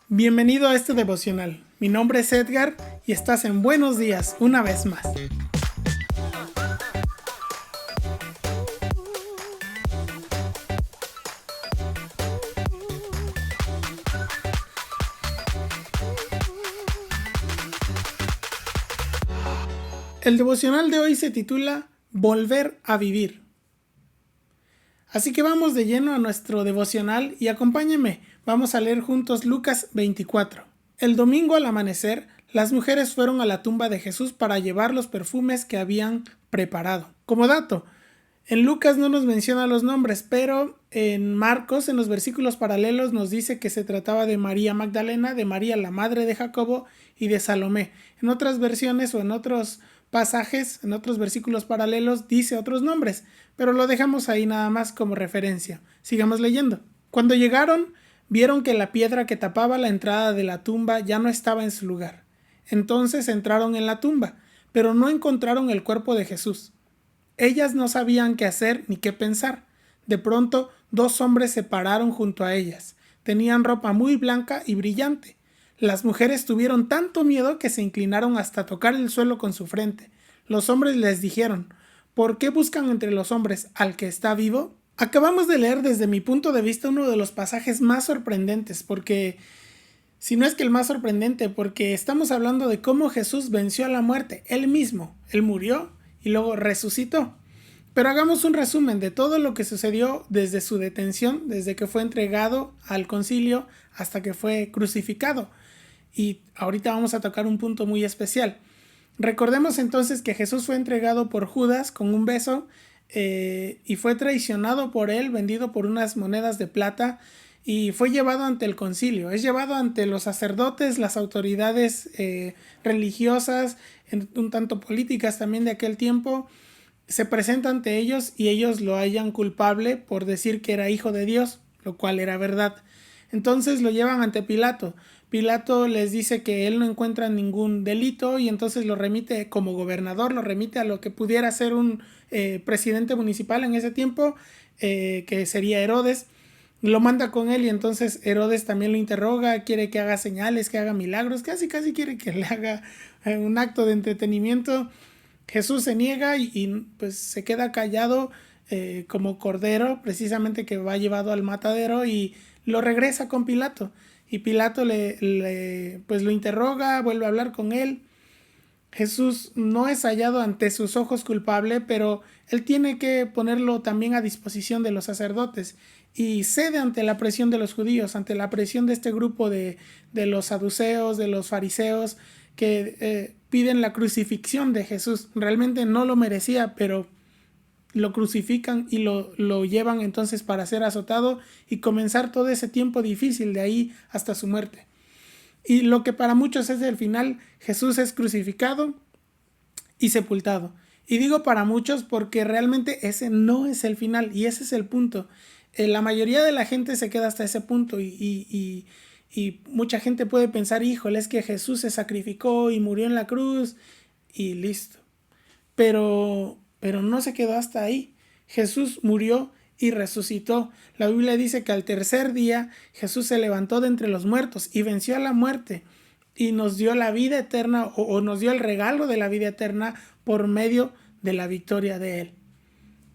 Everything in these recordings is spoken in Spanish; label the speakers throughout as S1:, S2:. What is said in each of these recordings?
S1: Bienvenido a este devocional. Mi nombre es Edgar y estás en Buenos Días una vez más. El devocional de hoy se titula Volver a vivir. Así que vamos de lleno a nuestro devocional y acompáñenme, vamos a leer juntos Lucas 24. El domingo al amanecer, las mujeres fueron a la tumba de Jesús para llevar los perfumes que habían preparado. Como dato, en Lucas no nos menciona los nombres, pero en Marcos, en los versículos paralelos, nos dice que se trataba de María Magdalena, de María la madre de Jacobo y de Salomé. En otras versiones o en otros pasajes, en otros versículos paralelos, dice otros nombres, pero lo dejamos ahí nada más como referencia. Sigamos leyendo. Cuando llegaron, vieron que la piedra que tapaba la entrada de la tumba ya no estaba en su lugar. Entonces entraron en la tumba, pero no encontraron el cuerpo de Jesús. Ellas no sabían qué hacer ni qué pensar. De pronto, dos hombres se pararon junto a ellas. Tenían ropa muy blanca y brillante. Las mujeres tuvieron tanto miedo que se inclinaron hasta tocar el suelo con su frente. Los hombres les dijeron: ¿por qué buscan entre los hombres al que está vivo? Acabamos de leer desde mi punto de vista uno de los pasajes más sorprendentes, si no es que el más sorprendente, porque estamos hablando de cómo Jesús venció a la muerte, él mismo. Él murió y luego resucitó. Pero hagamos un resumen de todo lo que sucedió desde su detención, desde que fue entregado al concilio hasta que fue crucificado. Y ahorita vamos a tocar un punto muy especial. Recordemos entonces que Jesús fue entregado por Judas con un beso y fue traicionado por él, vendido por unas monedas de plata y fue llevado ante el concilio. Es llevado ante los sacerdotes, las autoridades religiosas, un tanto políticas también de aquel tiempo. Se presenta ante ellos y ellos lo hallan culpable por decir que era hijo de Dios, lo cual era verdad. Entonces lo llevan ante Pilato. Pilato les dice que él no encuentra ningún delito y entonces lo remite como gobernador, lo remite a lo que pudiera ser un presidente municipal en ese tiempo, que sería Herodes. Lo manda con él y entonces Herodes también lo interroga, quiere que haga señales, que haga milagros, casi quiere que le haga un acto de entretenimiento. Jesús se niega pues se queda callado como cordero, precisamente que va llevado al matadero, y lo regresa con Pilato. Y Pilato pues lo interroga, vuelve a hablar con él. Jesús no es hallado ante sus ojos culpable, pero él tiene que ponerlo también a disposición de los sacerdotes y cede ante la presión de los judíos, ante la presión de este grupo de los saduceos, de los fariseos, que piden la crucifixión de Jesús. Realmente no lo merecía, pero lo crucifican y lo llevan entonces para ser azotado y comenzar todo ese tiempo difícil de ahí hasta su muerte. Y lo que para muchos es el final: Jesús es crucificado y sepultado. Y digo para muchos porque realmente ese no es el final, y ese es el punto. La mayoría de la gente se queda hasta ese punto y mucha gente puede pensar: híjole, es que Jesús se sacrificó y murió en la cruz y listo. Pero no se quedó hasta ahí. Jesús murió y resucitó. La Biblia dice que al tercer día Jesús se levantó de entre los muertos y venció a la muerte y nos dio la vida eterna, o nos dio el regalo de la vida eterna por medio de la victoria de él.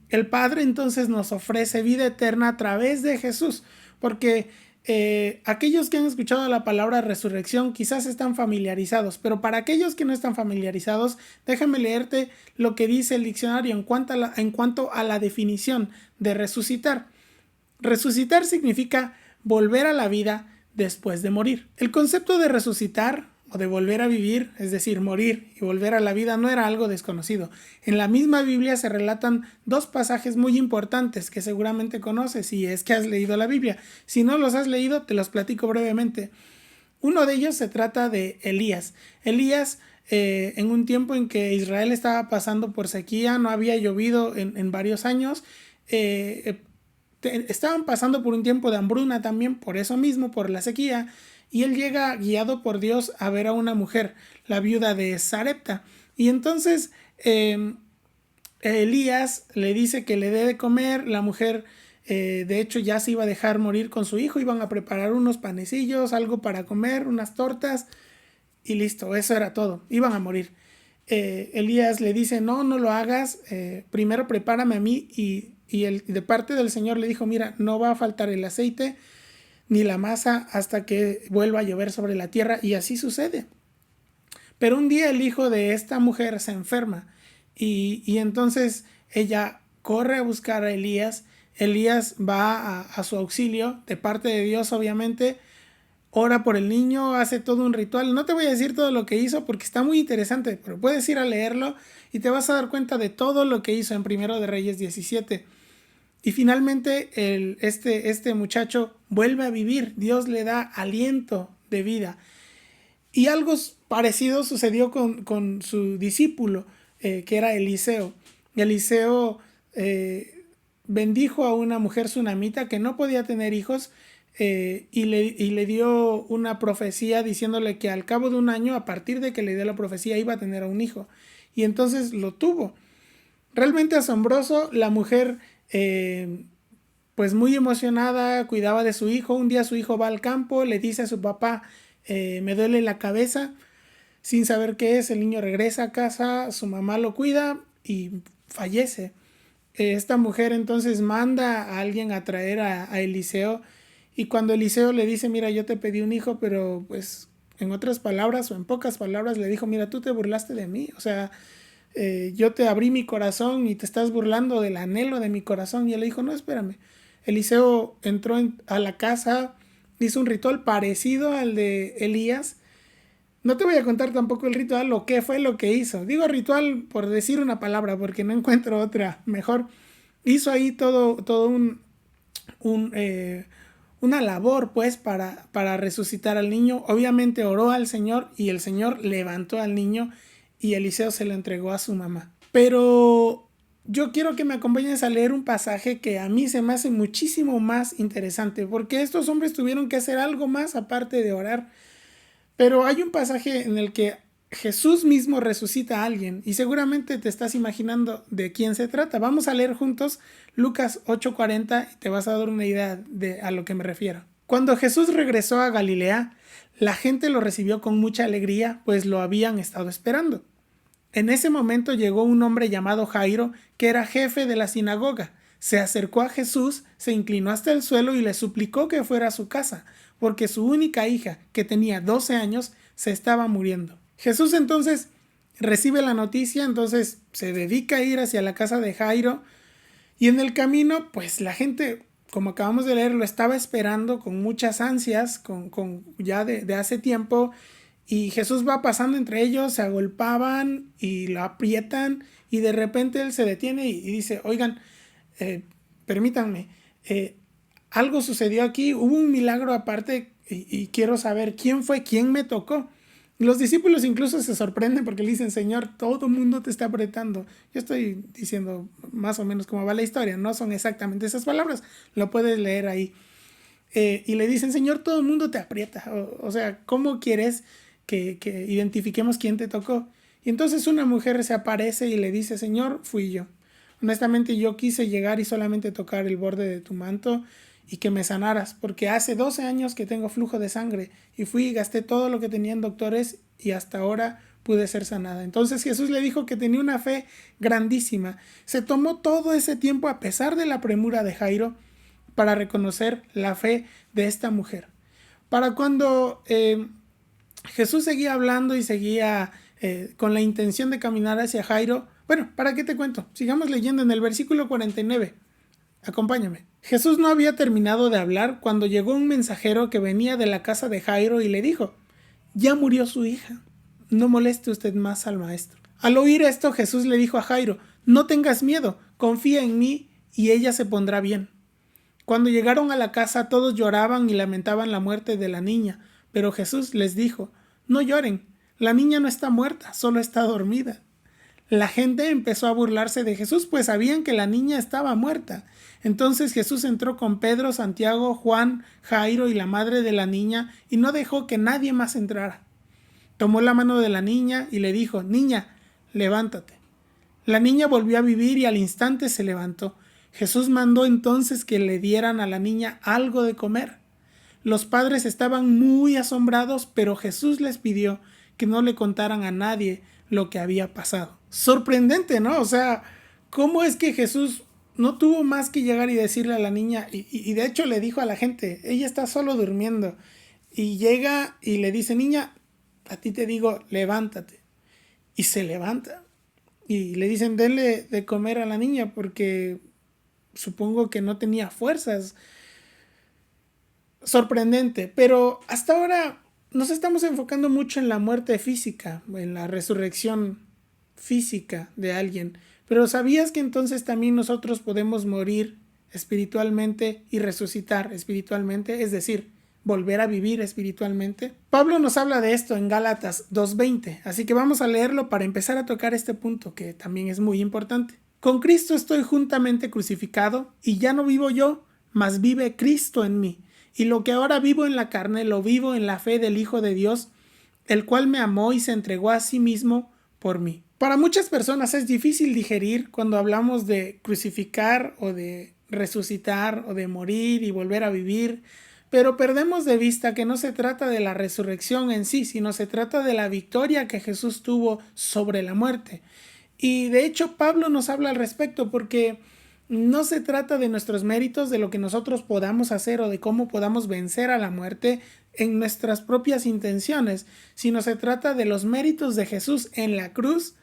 S1: El Padre entonces nos ofrece vida eterna a través de Jesús, porque aquellos que han escuchado la palabra resurrección quizás están familiarizados, pero para aquellos que no están familiarizados, déjame leerte lo que dice el diccionario en cuanto a la definición de resucitar. Resucitar significa volver a la vida después de morir. El concepto de resucitar o de volver a vivir, es decir, morir y volver a la vida, no era algo desconocido. En la misma Biblia se relatan dos pasajes muy importantes que seguramente conoces si es que has leído la Biblia. Si no los has leído, te los platico brevemente. Uno de ellos se trata de Elías. Elías, en un tiempo en que Israel estaba pasando por sequía, no había llovido en varios años, estaban pasando por un tiempo de hambruna también, por eso mismo, por la sequía, y él llega guiado por Dios a ver a una mujer, la viuda de Sarepta, y entonces Elías le dice que le dé de comer. La mujer De hecho, ya se iba a dejar morir con su hijo. Iban a preparar unos panecillos, algo para comer, unas tortas y listo, eso era todo. Iban a morir. Elías le dice, no, no lo hagas, primero prepárame a mí y de parte del Señor le dijo, mira, no va a faltar el aceite ni la masa hasta que vuelva a llover sobre la tierra, y así sucede. Pero un día el hijo de esta mujer se enferma y entonces ella corre a buscar a Elías. Elías va a su auxilio de parte de Dios, obviamente. Ora por el niño, hace todo un ritual. No te voy a decir todo lo que hizo porque está muy interesante, pero puedes ir a leerlo y te vas a dar cuenta de todo lo que hizo en Primero de Reyes 17. Y finalmente este muchacho vuelve a vivir. Dios le da aliento de vida. Y algo parecido sucedió con su discípulo, que era Eliseo. Eliseo bendijo a una mujer sunamita que no podía tener hijos, y le dio una profecía diciéndole que al cabo de un año, a partir de que le dio la profecía, iba a tener a un hijo. Y entonces lo tuvo. Realmente asombroso. La mujer, pues muy emocionada, cuidaba de su hijo. Un día su hijo va al campo, le dice a su papá, me duele la cabeza. Sin saber qué es, el niño regresa a casa, su mamá lo cuida y fallece. Esta mujer entonces manda a alguien a traer a Eliseo, y cuando Eliseo le dice, mira, yo te pedí un hijo, pero pues en otras palabras o en pocas palabras le dijo, mira, tú te burlaste de mí, o sea, yo te abrí mi corazón y te estás burlando del anhelo de mi corazón. Y él le dijo, no, espérame. Eliseo entró a la casa, hizo un ritual parecido al de Elías. No te voy a contar tampoco el ritual, lo que fue lo que hizo. Digo ritual por decir una palabra, porque no encuentro otra mejor. Hizo ahí todo una labor, pues, para resucitar al niño. Obviamente oró al Señor y el Señor levantó al niño y Eliseo se lo entregó a su mamá. Pero yo quiero que me acompañes a leer un pasaje que a mí se me hace muchísimo más interesante, porque estos hombres tuvieron que hacer algo más aparte de orar. Pero hay un pasaje en el que Jesús mismo resucita a alguien y seguramente te estás imaginando de quién se trata. Vamos a leer juntos Lucas 8:40 y te vas a dar una idea de a lo que me refiero. Cuando Jesús regresó a Galilea, la gente lo recibió con mucha alegría, pues lo habían estado esperando. En ese momento llegó un hombre llamado Jairo, que era jefe de la sinagoga. Se acercó a Jesús, se inclinó hasta el suelo y le suplicó que fuera a su casa, porque su única hija, que tenía 12 años, se estaba muriendo. Jesús entonces recibe la noticia, entonces se dedica a ir hacia la casa de Jairo, y en el camino, pues la gente, como acabamos de leer, lo estaba esperando con muchas ansias, ya de hace tiempo. Y Jesús va pasando entre ellos, se agolpaban y lo aprietan, y de repente él se detiene y dice, oigan, permítanme, algo sucedió aquí, hubo un milagro aparte, y quiero saber quién fue, quién me tocó. Los discípulos incluso se sorprenden porque le dicen, Señor, todo el mundo te está apretando. Yo estoy diciendo más o menos cómo va la historia, no son exactamente esas palabras, lo puedes leer ahí. Y le dicen, Señor, todo el mundo te aprieta, o sea, ¿cómo quieres que identifiquemos quién te tocó? Y entonces una mujer se aparece y le dice, Señor, fui yo. Honestamente, yo quise llegar y solamente tocar el borde de tu manto y que me sanaras, porque hace 12 años que tengo flujo de sangre y fui y gasté todo lo que tenían doctores y hasta ahora pude ser sanada. Entonces Jesús le dijo que tenía una fe grandísima. Se tomó todo ese tiempo, a pesar de la premura de Jairo, para reconocer la fe de esta mujer. Para cuando Jesús seguía hablando y seguía con la intención de caminar hacia Jairo. Bueno, ¿para qué te cuento? Sigamos leyendo en el versículo 49. Acompáñame. Jesús no había terminado de hablar cuando llegó un mensajero que venía de la casa de Jairo y le dijo, ya murió su hija, no moleste usted más al maestro. Al oír esto, Jesús le dijo a Jairo, no tengas miedo, confía en mí y ella se pondrá bien. Cuando llegaron a la casa, todos lloraban y lamentaban la muerte de la niña, pero Jesús les dijo, no lloren, la niña no está muerta, solo está dormida. La gente empezó a burlarse de Jesús, pues sabían que la niña estaba muerta. Entonces Jesús entró con Pedro, Santiago, Juan, Jairo y la madre de la niña y no dejó que nadie más entrara. Tomó la mano de la niña y le dijo, niña, levántate. La niña volvió a vivir y al instante se levantó. Jesús mandó entonces que le dieran a la niña algo de comer. Los padres estaban muy asombrados, pero Jesús les pidió que no le contaran a nadie lo que había pasado. Sorprendente, ¿no? O sea, ¿cómo es que Jesús no tuvo más que llegar y decirle a la niña? Y de hecho le dijo a la gente, ella está solo durmiendo. Y llega y le dice, niña, a ti te digo, levántate. Y se levanta. Y le dicen, denle de comer a la niña porque supongo que no tenía fuerzas. Sorprendente, pero hasta ahora nos estamos enfocando mucho en la muerte física, en la resurrección física de alguien. Pero ¿sabías que entonces también nosotros podemos morir espiritualmente y resucitar espiritualmente? Es decir, volver a vivir espiritualmente. Pablo nos habla de esto en Gálatas 2:20, así que vamos a leerlo para empezar a tocar este punto que también es muy importante. Con Cristo estoy juntamente crucificado, y ya no vivo yo, mas vive Cristo en mí. Y lo que ahora vivo en la carne, lo vivo en la fe del Hijo de Dios, el cual me amó y se entregó a sí mismo por mí. Para muchas personas es difícil digerir cuando hablamos de crucificar o de resucitar o de morir y volver a vivir, pero perdemos de vista que no se trata de la resurrección en sí, sino se trata de la victoria que Jesús tuvo sobre la muerte. Y de hecho Pablo nos habla al respecto porque no se trata de nuestros méritos, de lo que nosotros podamos hacer o de cómo podamos vencer a la muerte en nuestras propias intenciones, sino se trata de los méritos de Jesús en la cruz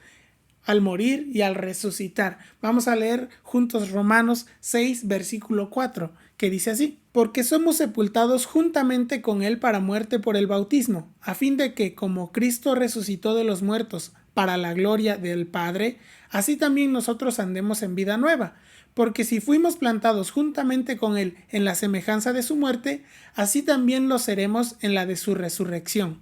S1: al morir y al resucitar. Vamos a leer juntos Romanos 6, versículo 4, que dice así: porque somos sepultados juntamente con él para muerte por el bautismo, a fin de que, como Cristo resucitó de los muertos para la gloria del Padre, así también nosotros andemos en vida nueva. Porque si fuimos plantados juntamente con él en la semejanza de su muerte, así también lo seremos en la de su resurrección.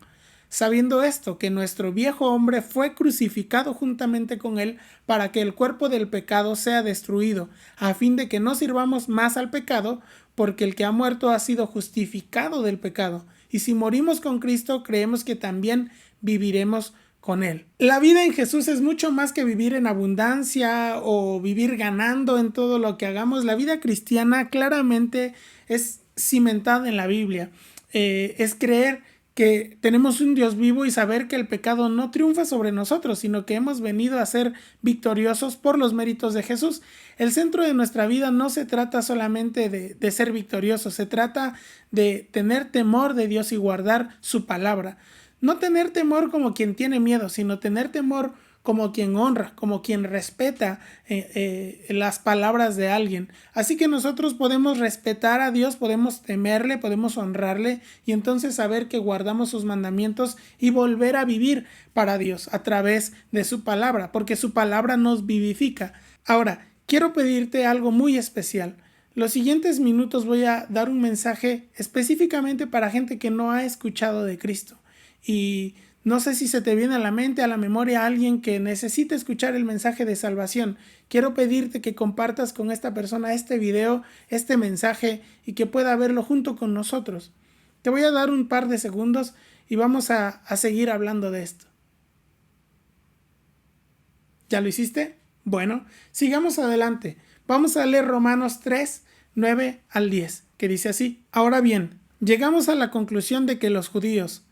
S1: Sabiendo esto, que nuestro viejo hombre fue crucificado juntamente con él para que el cuerpo del pecado sea destruido, a fin de que no sirvamos más al pecado, porque el que ha muerto ha sido justificado del pecado. Y si morimos con Cristo, creemos que también viviremos con él. La vida en Jesús es mucho más que vivir en abundancia o vivir ganando en todo lo que hagamos. La vida cristiana claramente es cimentada en la Biblia. Es creer que tenemos un Dios vivo y saber que el pecado no triunfa sobre nosotros, sino que hemos venido a ser victoriosos por los méritos de Jesús. El centro de nuestra vida no se trata solamente de ser victoriosos, se trata de tener temor de Dios y guardar su palabra. No tener temor como quien tiene miedo, sino tener temor como quien honra, como quien respeta las palabras de alguien. Así que nosotros podemos respetar a Dios, podemos temerle, podemos honrarle y entonces saber que guardamos sus mandamientos y volver a vivir para Dios a través de su palabra, porque su palabra nos vivifica. Ahora, quiero pedirte algo muy especial. Los siguientes minutos voy a dar un mensaje específicamente para gente que no ha escuchado de Cristo. Y no sé si se te viene a la mente, a la memoria, alguien que necesita escuchar el mensaje de salvación. Quiero pedirte que compartas con esta persona este video, este mensaje, y que pueda verlo junto con nosotros. Te voy a dar un par de segundos y vamos a seguir hablando de esto. ¿Ya lo hiciste? Bueno, sigamos adelante. Vamos a leer Romanos 3, 9 al 10, que dice así: ahora bien, llegamos a la conclusión de que los judíos,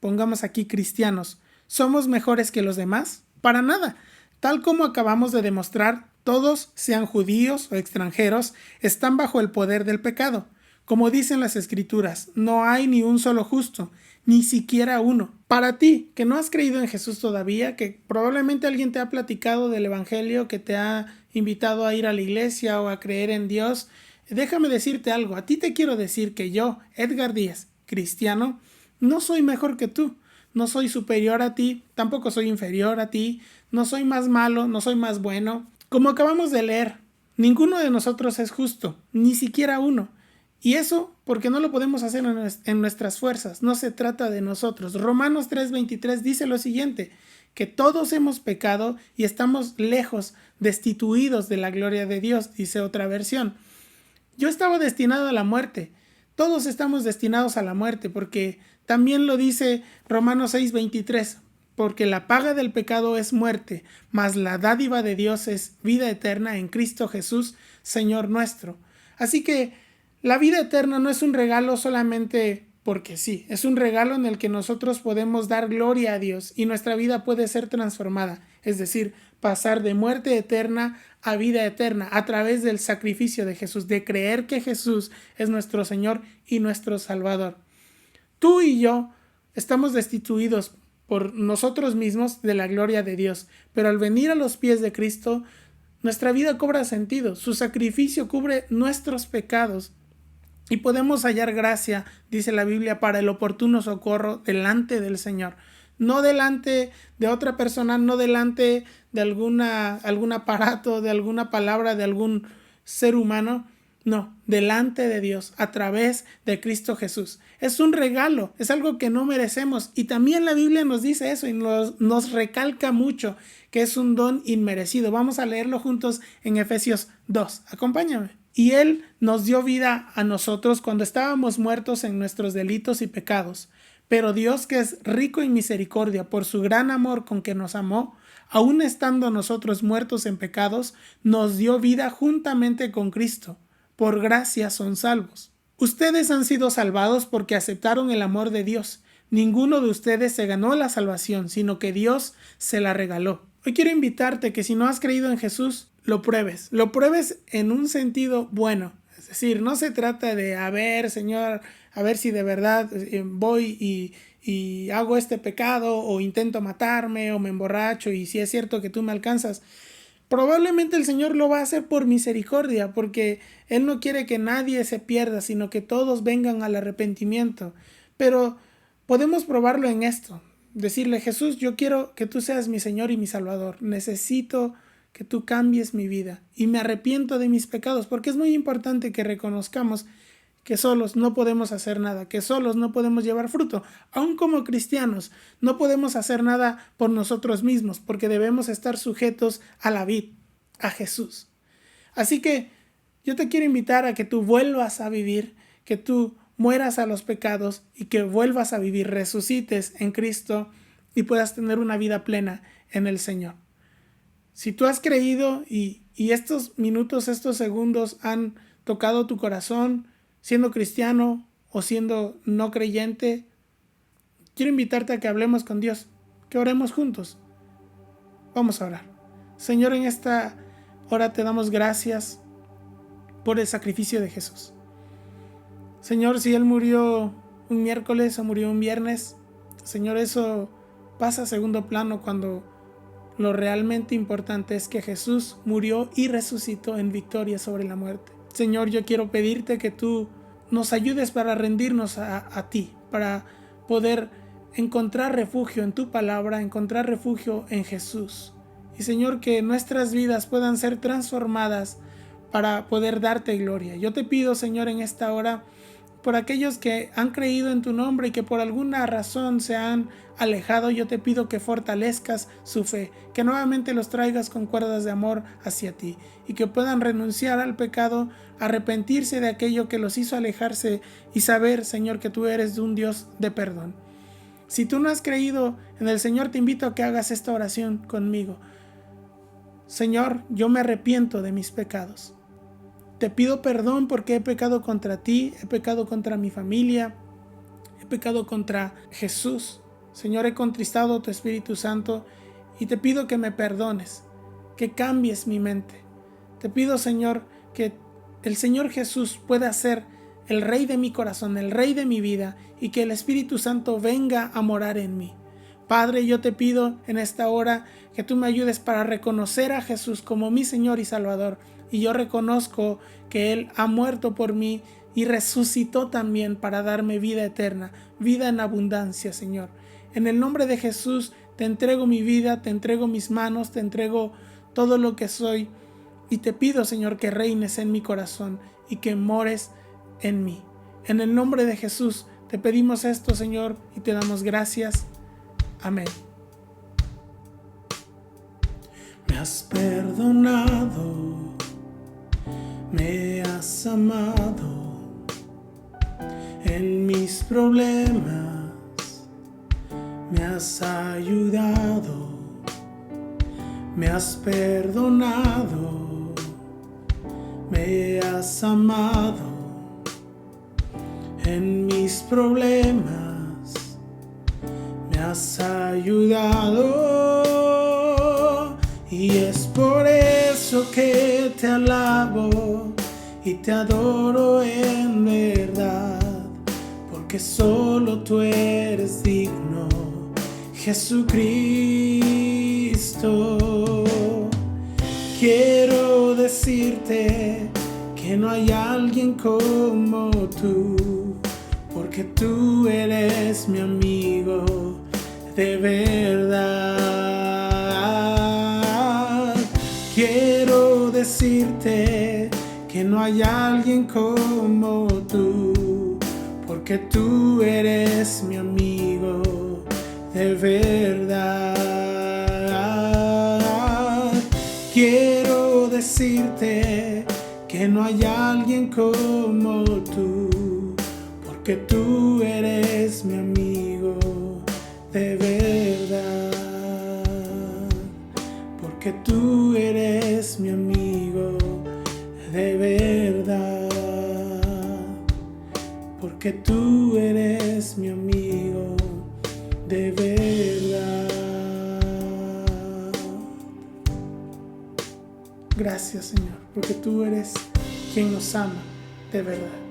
S1: pongamos aquí cristianos, ¿somos mejores que los demás? Para nada. Tal como acabamos de demostrar, todos, sean judíos o extranjeros, están bajo el poder del pecado. Como dicen las Escrituras, no hay ni un solo justo, ni siquiera uno. Para ti, que no has creído en Jesús todavía, que probablemente alguien te ha platicado del Evangelio, que te ha invitado a ir a la iglesia o a creer en Dios, déjame decirte algo. A ti te quiero decir que yo, Edgar Díaz, cristiano, no soy mejor que tú, no soy superior a ti, tampoco soy inferior a ti, no soy más malo, no soy más bueno. Como acabamos de leer, ninguno de nosotros es justo, ni siquiera uno. Y eso porque no lo podemos hacer en nuestras fuerzas, no se trata de nosotros. Romanos 3:23 dice lo siguiente: que todos hemos pecado y estamos lejos, destituidos de la gloria de Dios, dice otra versión. Yo estaba destinado a la muerte. Todos estamos destinados a la muerte porque también lo dice Romanos 6:23. porque la paga del pecado es muerte, mas la dádiva de Dios es vida eterna en Cristo Jesús, Señor nuestro. Así que la vida eterna no es un regalo solamente porque sí, es un regalo en el que nosotros podemos dar gloria a Dios y nuestra vida puede ser transformada, es decir, pasar de muerte eterna a vida eterna a través del sacrificio de Jesús, de creer que Jesús es nuestro Señor y nuestro Salvador. Tú y yo estamos destituidos por nosotros mismos de la gloria de Dios, pero al venir a los pies de Cristo, nuestra vida cobra sentido, su sacrificio cubre nuestros pecados y podemos hallar gracia, dice la Biblia, para el oportuno socorro delante del Señor. No delante de otra persona, no delante de algún aparato, de alguna palabra, de algún ser humano. No, delante de Dios, a través de Cristo Jesús. Es un regalo, es algo que no merecemos. Y también la Biblia nos dice eso y nos recalca mucho que es un don inmerecido. Vamos a leerlo juntos en Efesios 2. Acompáñame. Y Él nos dio vida a nosotros cuando estábamos muertos en nuestros delitos y pecados. Pero Dios, que es rico en misericordia por su gran amor con que nos amó, aun estando nosotros muertos en pecados, nos dio vida juntamente con Cristo. Por gracia son salvos. Ustedes han sido salvados porque aceptaron el amor de Dios. Ninguno de ustedes se ganó la salvación, sino que Dios se la regaló. Hoy quiero invitarte que si no has creído en Jesús, lo pruebes. Lo pruebes en un sentido bueno. Es decir, no se trata de, a ver, Señor, a ver si de verdad voy y hago este pecado o intento matarme o me emborracho y si es cierto que tú me alcanzas. Probablemente el Señor lo va a hacer por misericordia, porque Él no quiere que nadie se pierda, sino que todos vengan al arrepentimiento. Pero podemos probarlo en esto. Decirle, Jesús, yo quiero que tú seas mi Señor y mi Salvador. Necesito que tú cambies mi vida y me arrepiento de mis pecados, porque es muy importante que reconozcamos que solos no podemos hacer nada, que solos no podemos llevar fruto. Aún como cristianos, no podemos hacer nada por nosotros mismos, porque debemos estar sujetos a la vid, a Jesús. Así que yo te quiero invitar a que tú vuelvas a vivir, que tú mueras a los pecados y que vuelvas a vivir, resucites en Cristo y puedas tener una vida plena en el Señor. Si tú has creído y estos minutos, estos segundos han tocado tu corazón, siendo cristiano o siendo no creyente, quiero invitarte a que hablemos con Dios, que oremos juntos. Vamos a orar. Señor, en esta hora te damos gracias por el sacrificio de Jesús. Señor, si Él murió un miércoles o murió un viernes, Señor, eso pasa a segundo plano cuando lo realmente importante es que Jesús murió y resucitó en victoria sobre la muerte. Señor, yo quiero pedirte que tú nos ayudes para rendirnos a ti, para poder encontrar refugio en tu palabra, encontrar refugio en Jesús. Y Señor, que nuestras vidas puedan ser transformadas para poder darte gloria. Yo te pido, Señor, en esta hora, por aquellos que han creído en tu nombre y que por alguna razón se han alejado, yo te pido que fortalezcas su fe, que nuevamente los traigas con cuerdas de amor hacia ti y que puedan renunciar al pecado, arrepentirse de aquello que los hizo alejarse y saber, Señor, que tú eres un Dios de perdón. Si tú no has creído en el Señor, te invito a que hagas esta oración conmigo. Señor, yo me arrepiento de mis pecados. Te pido perdón porque he pecado contra ti, he pecado contra mi familia, he pecado contra Jesús. Señor, he contristado a tu Espíritu Santo y te pido que me perdones, que cambies mi mente. Te pido, Señor, que el Señor Jesús pueda ser el Rey de mi corazón, el Rey de mi vida y que el Espíritu Santo venga a morar en mí. Padre, yo te pido en esta hora que tú me ayudes para reconocer a Jesús como mi Señor y Salvador. Y yo reconozco que Él ha muerto por mí y resucitó también para darme vida eterna, vida en abundancia, Señor. En el nombre de Jesús te entrego mi vida, te entrego mis manos, te entrego todo lo que soy. Y te pido, Señor, que reines en mi corazón y que mores en mí. En el nombre de Jesús te pedimos esto, Señor, y te damos gracias. Amén. Me has perdonado, me has amado, en mis problemas me has ayudado, me has perdonado, me has amado en mis problemas, me has ayudado, y es por eso que te alabo y te adoro en verdad, porque solo tú eres digno, Jesucristo. Quiero decirte que no hay alguien como tú, porque tú eres mi amigo de verdad. Quiero decirte que no hay alguien como tú, porque tú eres mi amigo de verdad. Quiero decirte que no hay alguien como tú, porque tú eres mi amigo de verdad, porque tú eres mi amigo de verdad, porque tú eres mi amigo de verdad. Gracias, Señor, porque tú eres quien nos ama de verdad.